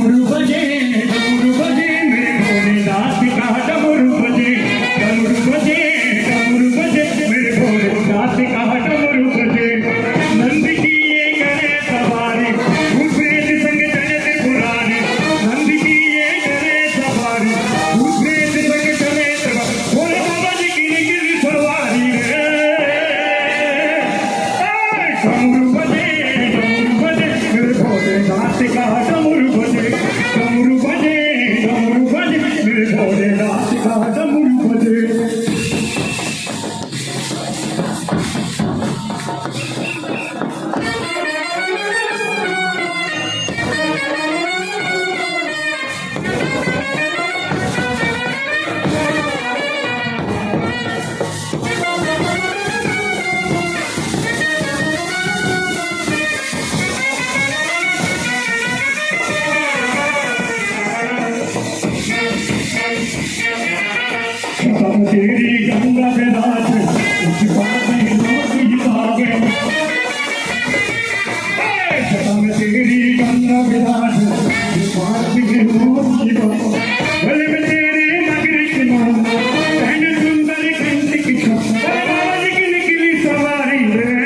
डमरू बजे मेरे भोलेनाथ का डमरू बजे मेरे भोलेनाथ का डमरू बजे नंद की ये करे सवारी भूत प्रेत संग चले त्रिपुरारी नंद की ये करे सवारी भूत प्रेत संग चले त्रिपुरारी भोले बाबा जी की गिरी सवारी रे डमरू बजे मेरे भोलेनाथ का डमरू बजे मेरे भोलेनाथ का डमरू बजे तब तेरी गंगा के रात उस बाती नौकी भागे तब तेरी गंगा के रात उस बाती नौकी भागे भले में तेरे नगरी की मान पहन सुंदर कंठ की छाप की निकली सवारी रे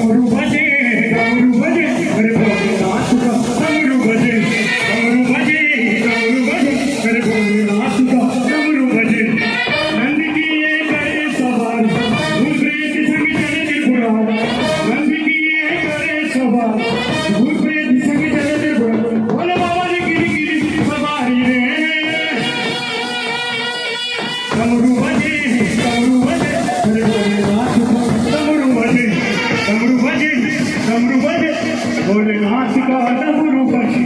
डमरू बजे मेरे भोलेनाथ का डमरू बजे मेरे भोलेनाथ का डमरू बजे नंद की ये करे सवारी भूत प्रेत संग चले त्रिपुरारी नंद की ये करे सवारी भूत प्रेत संग चले त्रिपुरारी भोले बाबा जी की गिरी सवारी रे डमरू बजे मेरे भोलेनाथ का डमरू बजे भोलेनाथ का डमरू बजे